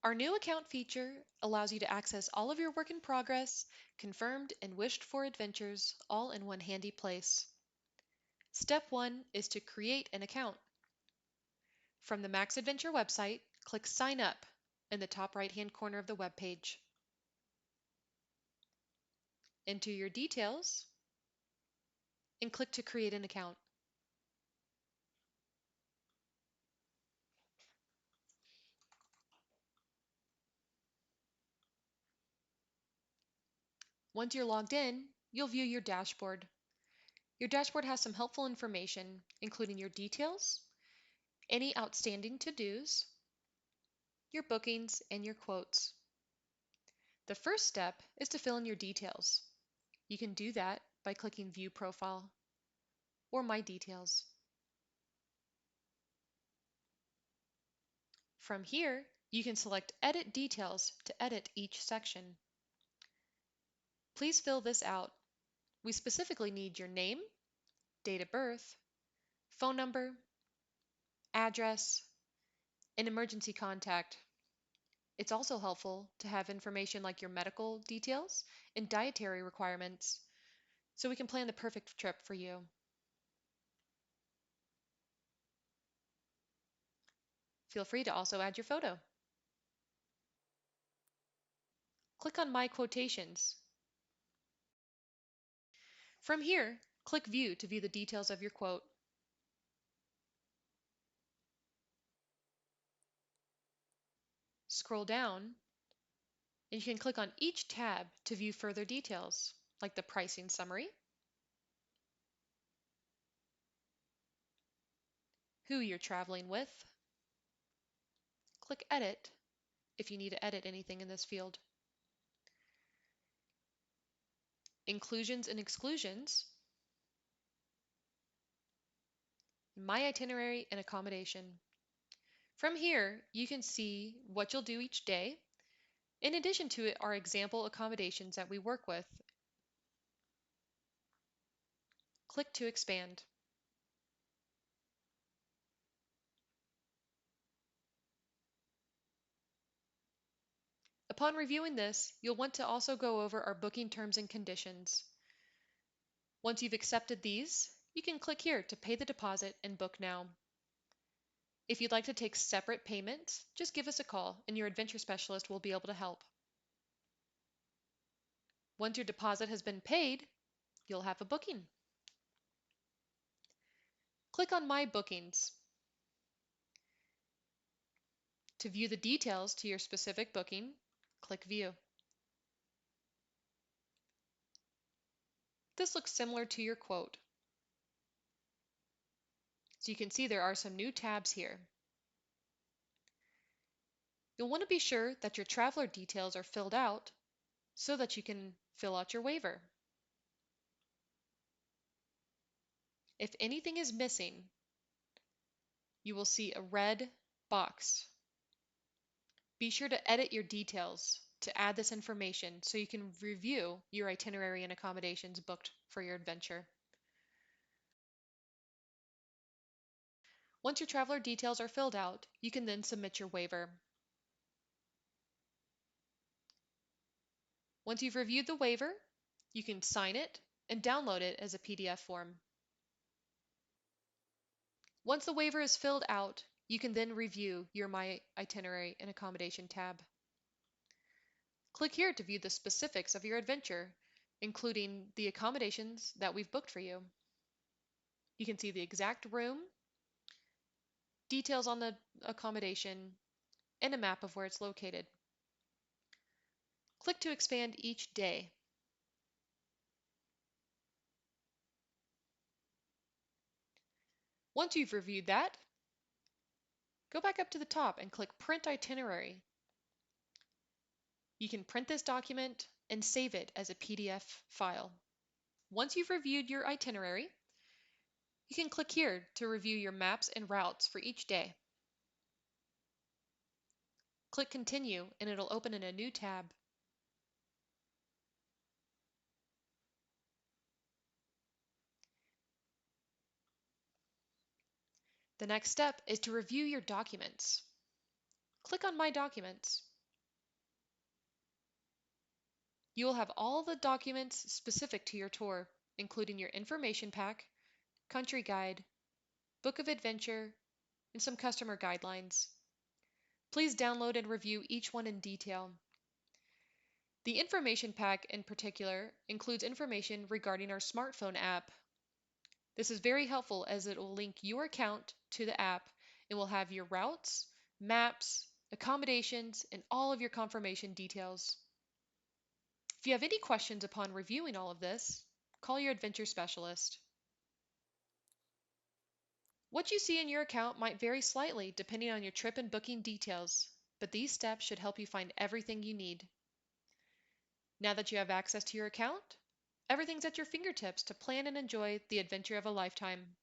Our new account feature allows you to access all of your work in progress, confirmed and wished for adventures all in one handy place. Step 1 is to create an account. From the Max Adventure website, click Sign Up in the top right-hand corner of the web page. Enter your details and click to create an account. Once you're logged in, you'll view your dashboard. Your dashboard has some helpful information, including your details, any outstanding to-dos, your bookings, and your quotes. The first step is to fill in your details. You can do that by clicking View Profile or My Details. From here, you can select Edit Details to edit each section. Please fill this out. We specifically need your name, date of birth, phone number, address, and emergency contact. It's also helpful to have information like your medical details and dietary requirements so we can plan the perfect trip for you. Feel free to also add your photo. Click on My Quotations. From here, click View to view the details of your quote. Scroll down, and you can click on each tab to view further details, like the pricing summary, who you're traveling with. Click Edit if you need to edit anything in this field. Inclusions and exclusions, My Itinerary and Accommodation. From here, you can see what you'll do each day. In addition to it are example accommodations that we work with. Click to expand. Upon reviewing this, you'll want to also go over our booking terms and conditions. Once you've accepted these, you can click here to pay the deposit and book now. If you'd like to take separate payments, just give us a call and your adventure specialist will be able to help. Once your deposit has been paid, you'll have a booking. Click on My Bookings. To view the details to your specific booking, click View. This looks similar to your quote. So you can see there are some new tabs here. You'll want to be sure that your traveler details are filled out so that you can fill out your waiver. If anything is missing, you will see a red box. Be sure to edit your details to add this information so you can review your itinerary and accommodations booked for your adventure. Once your traveler details are filled out, you can then submit your waiver. Once you've reviewed the waiver, you can sign it and download it as a PDF form. Once the waiver is filled out, you can then review your My Itinerary and Accommodation tab. Click here to view the specifics of your adventure, including the accommodations that we've booked for you. You can see the exact room, details on the accommodation, and a map of where it's located. Click to expand each day. Once you've reviewed that, go back up to the top and click Print Itinerary. You can print this document and save it as a PDF file. Once you've reviewed your itinerary, you can click here to review your maps and routes for each day. Click Continue and it'll open in a new tab. The next step is to review your documents. Click on My Documents. You will have all the documents specific to your tour, including your information pack, country guide, book of adventure, and some customer guidelines. Please download and review each one in detail. The information pack in particular includes information regarding our smartphone app. This is very helpful as it will link your account to the app and will have your routes, maps, accommodations, and all of your confirmation details. If you have any questions upon reviewing all of this, call your adventure specialist. What you see in your account might vary slightly depending on your trip and booking details, but these steps should help you find everything you need. Now that you have access to your account, everything's at your fingertips to plan and enjoy the adventure of a lifetime.